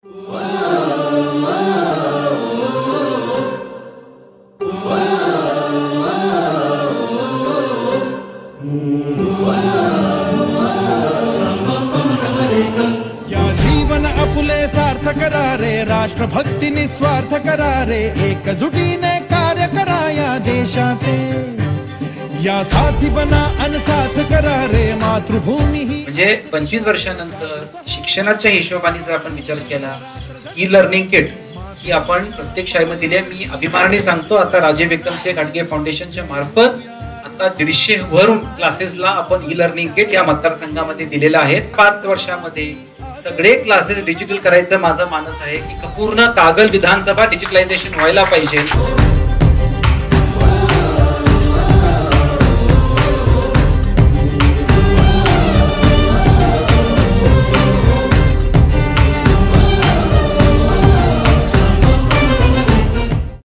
जीवन आपुले सार्थ करा रे, राष्ट्रभक्ती निस्वार्थ करा रे, एकजुटीने कार्य करा या देशाचे, या साथी बना अन साथ करा रे, मातृभूमी ही. म्हणजे 25 वर्षानंतर शिक्षणाच्या हिशोबाने जर आपण विचार केला, ई लर्निंग किट ही आपण प्रत्येक शाळेमध्ये दिली. मी अभिमानाने सांगतो, आता राजे विक्रमसिंह घाटगे फाउंडेशनच्या मार्फत आता 150 वरून क्लासेसला आपण ई लर्निंग किट या मतदारसंघामध्ये दिलेलं आहे. 5 वर्षामध्ये सगळे क्लासेस डिजिटल करायचं माझा मानस आहे की पूर्ण कागल विधानसभा डिजिटलायझेशन व्हायला पाहिजे.